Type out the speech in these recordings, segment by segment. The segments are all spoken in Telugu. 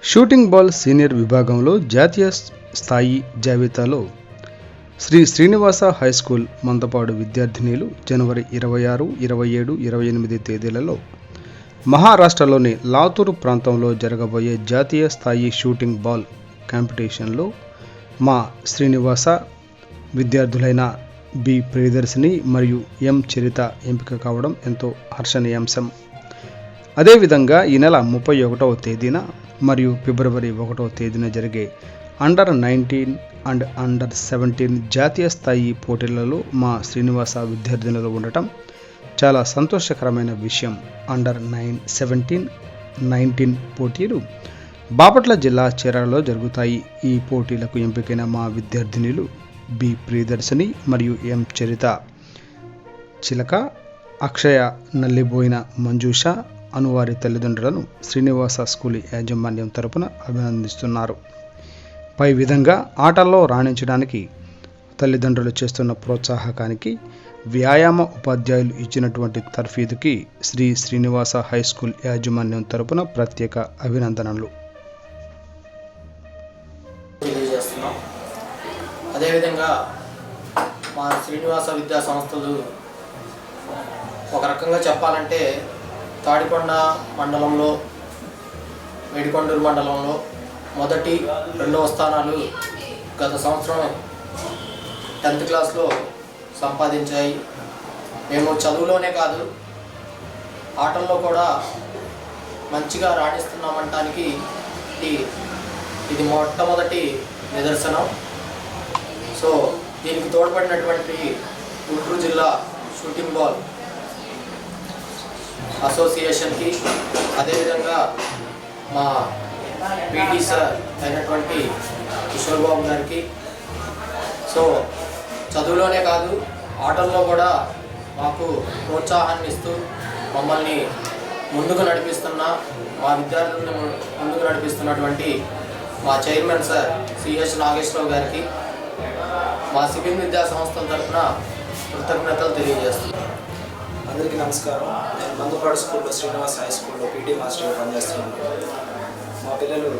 షూటింగ్ బాల్ సీనియర్ విభాగంలో జాతీయ స్థాయి జాబితాలో శ్రీ శ్రీనివాస హై స్కూల్ మందపాడు విద్యార్థినీలు జనవరి 26, 27, 28 తేదీలలో మహారాష్ట్రలోని లాతూర్ ప్రాంతంలో జరగబోయే జాతీయ స్థాయి షూటింగ్ బాల్ కాంపిటీషన్లో మా శ్రీనివాస విద్యార్థులైన బి ప్రియదర్శిని మరియు ఎం చరిత ఎంపిక కావడం ఎంతో హర్షణీయాంశం. అదేవిధంగా ఈ నెల 31వ తేదీన మరియు ఫిబ్రవరి 1వ తేదీన జరిగే అండర్-19 అండ్ అండర్-17 జాతీయ స్థాయి పోటీలలో మా శ్రీనివాస విద్యార్థినులు ఉండటం చాలా సంతోషకరమైన విషయం. అండర్-17, 19 పోటీలు బాపట్ల జిల్లా చీరాలలో జరుగుతాయి. ఈ పోటీలకు ఎంపికైన మా విద్యార్థినులు బి ప్రియదర్శిని మరియు ఎం చరిత చిలక, అక్షయ నల్లిబోయిన మంజుష అనువారి తల్లిదండ్రులను శ్రీనివాస స్కూల్ యాజమాన్యం తరపున అభినందిస్తున్నారు. పై విధంగా ఆటల్లో రాణించడానికి తల్లిదండ్రులు చేస్తున్న ప్రోత్సాహకానికి వ్యాయామ ఉపాధ్యాయులు ఇచ్చినటువంటి తర్ఫీదుకి శ్రీ శ్రీనివాస హై స్కూల్ యాజమాన్యం తరపున ప్రత్యేక అభినందనలు. అదేవిధంగా మా శ్రీనివాస విద్యా సంస్థలు ఒక రకంగా చెప్పాలంటే తాడికొండ మండలంలో, మేడికొండూరు మండలంలో మొదటి, రెండవ స్థానాలు గత సంవత్సరం 10th క్లాస్లో సంపాదించాయి. మేము చదువులోనే కాదు ఆటల్లో కూడా మంచిగా రాణిస్తున్నామంటానికి ఇది మొట్టమొదటి నిదర్శనం. సో దీనికి తోడ్పడినటువంటి గుంటూరు జిల్లా షూటింగ్ బాల్ అసోసియేషన్కి, అదేవిధంగా మా పీటీ సార్ అయినటువంటి కిషోర్ బాబు గారికి, సో చదువులోనే కాదు ఆటల్లో కూడా మాకు ప్రోత్సాహాన్ని ఇస్తూ మమ్మల్ని ముందుకు నడిపిస్తున్న మా విద్యార్థులను ముందుకు నడిపిస్తున్నటువంటి మా చైర్మన్ సార్ సిహెచ్ నాగేశ్వరరావు గారికి మా సిబిఎన్ విద్యా సంస్థల తరఫున కృతజ్ఞతలు తెలియజేస్తున్నాను. అందరికీ నమస్కారం. నేను మందపాడు స్కూల్లో, శ్రీనివాస హై స్కూల్లో పీటీ మాస్టర్గా పనిచేస్తున్నాను. మా పిల్లలు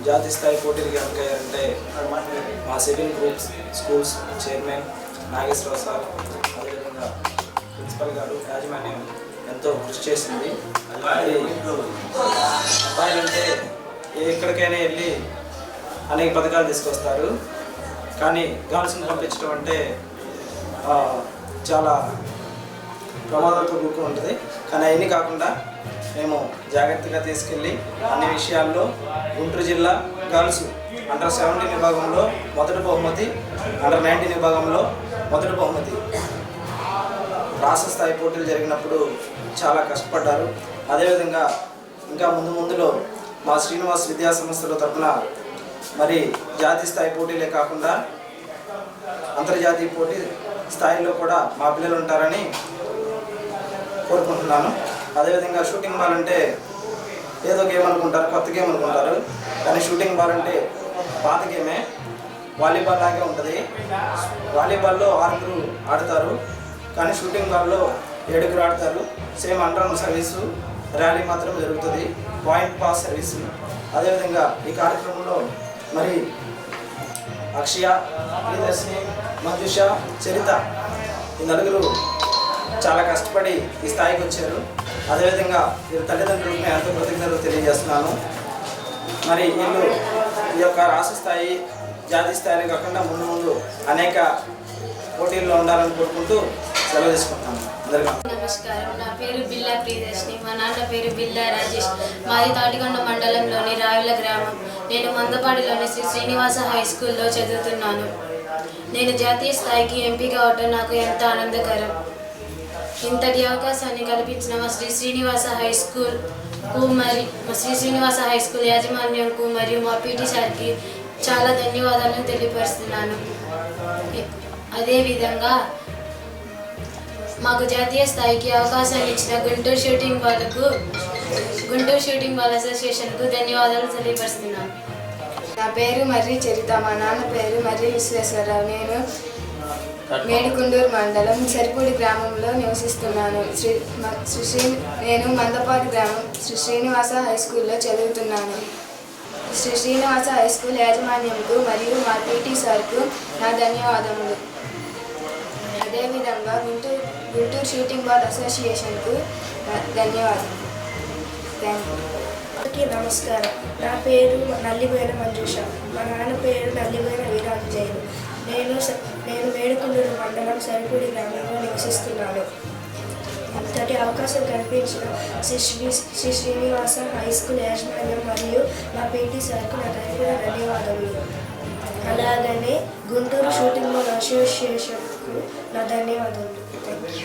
జాతీయ స్థాయి పోటీలకు ఎంపికయ్యారంటే మా CBN group schools chairman Nageswararao sir, అదేవిధంగా ప్రిన్సిపల్ గారు, యాజమాన్యం ఎంతో కృషి చేసింది. అబ్బాయిలంటే ఎక్కడికైనా వెళ్ళి అనేక పథకాలు తీసుకొస్తారు, కానీ గర్ల్స్ని పంపించడం అంటే చాలా ప్రమాదాలతో కూడుకుని ఉంటుంది. కానీ అవన్నీ కాకుండా మేము జాగ్రత్తగా తీసుకెళ్ళి అన్ని విషయాల్లో గుంటూరు జిల్లా గర్ల్స్ అండర్-17 విభాగంలో మొదటి బహుమతి, అండర్-19 విభాగంలో మొదటి బహుమతి, రాష్ట్ర స్థాయి పోటీలు జరిగినప్పుడు చాలా కష్టపడ్డారు. అదేవిధంగా ఇంకా ముందులో మా శ్రీనివాస్ విద్యా సంస్థల తరఫున మరి జాతీయ స్థాయి పోటీలే కాకుండా అంతర్జాతీయ పోటీ స్థాయిలో కూడా మా పిల్లలు ఉంటారని కోరుకుంటున్నాను. అదేవిధంగా షూటింగ్ బాల్ అంటే ఏదో గేమ్ అనుకుంటారు, కొత్త గేమ్ అనుకుంటారు, కానీ షూటింగ్ బాల్ అంటే పాత గేమే, వాలీబాల్ లాగే ఉంటుంది. వాలీబాల్లో 6 ఆడతారు, కానీ షూటింగ్ బాల్లో 7 ఆడతారు. సేమ్ అండర్ సర్వీసు, ర్యాలీ మాత్రం జరుగుతుంది, పాయింట్ పాస్ సర్వీసు. అదేవిధంగా ఈ కార్యక్రమంలో మరి అక్షయ, ప్రియదర్శిని, మంజుష, చరిత ఈ నలుగురు చాలా కష్టపడి ఈ స్థాయికి వచ్చారు. అదేవిధంగా వీరి తల్లిదండ్రులకు నేను ఎంతో కృతజ్ఞతలు తెలియజేస్తున్నాను. మరి వీళ్ళు ఈ యొక్క రాష్ట్ర స్థాయి, జాతీయ స్థాయిలో కాకుండా ముందు అనేక పోటీల్లో ఉండాలని కోరుకుంటూ సెలవు తీసుకుంటున్నాను. నమస్కారం. నా పేరు బిల్లా ప్రియదర్శిని. మా నాన్న పేరు బిల్లా రాజేష్. మాది తాటికొండ మండలంలోని రావిల గ్రామం. నేను మందపాడిలోని శ్రీ శ్రీనివాస హై స్కూల్లో చదువుతున్నాను. నేను జాతీయ స్థాయికి ఎంపిక అవటం నాకు ఎంతో ఆనందకరం. ఇంతటి అవకాశాన్ని కల్పించిన మా శ్రీ శ్రీనివాస హై స్కూల్ యాజమాన్యంకు మరియు మా పీటీ సార్కి చాలా ధన్యవాదాలను తెలియపరుస్తున్నాను. అదేవిధంగా మాకు జాతీయ స్థాయికి అవకాశాన్ని ఇచ్చిన గుంటూరు షూటింగ్ బాల్ అసోసియేషన్కు ధన్యవాదాలు తెలియపరుస్తున్నాను. నా పేరు మర్రి చరిత. మా నాన్న పేరు మర్రి విశ్వేశ్వరరావు. నేను మేడికొండూరు మండలం సరిపూడి గ్రామంలో నివసిస్తున్నాను. నేను మందపాటి గ్రామం శ్రీ శ్రీనివాస హై స్కూల్లో చదువుతున్నాను. శ్రీ శ్రీనివాస హై స్కూల్ యాజమాన్యంకు మరియు మా పీటీ సార్కు నా ధన్యవాదములు. అదేవిధంగా గుంటూరు షూటింగ్ బాల్ అసోసియేషన్కు నా ధన్యవాదాలు. Thank you. అందరికీ నమస్కారం. నా పేరు నల్లిపోయిన మంజుష. మా నాన్న పేరు నల్లిపోయిన వీరాంజయులు. నేను మేడుకుండూరు మండలం సరిపూడి గ్రామంలో నివసిస్తున్నాను. ఇంతటి అవకాశం కల్పించిన శ్రీ శ్రీనివాస హై స్కూల్ యాజమాన్యం మరియు మా పీటీ సార్కు నా తరఫున ధన్యవాదములు. అలాగనే గుంటూరు షూటింగ్ బాల్ అసోసియేషన్కు నా ధన్యవాదాలు. Thank you.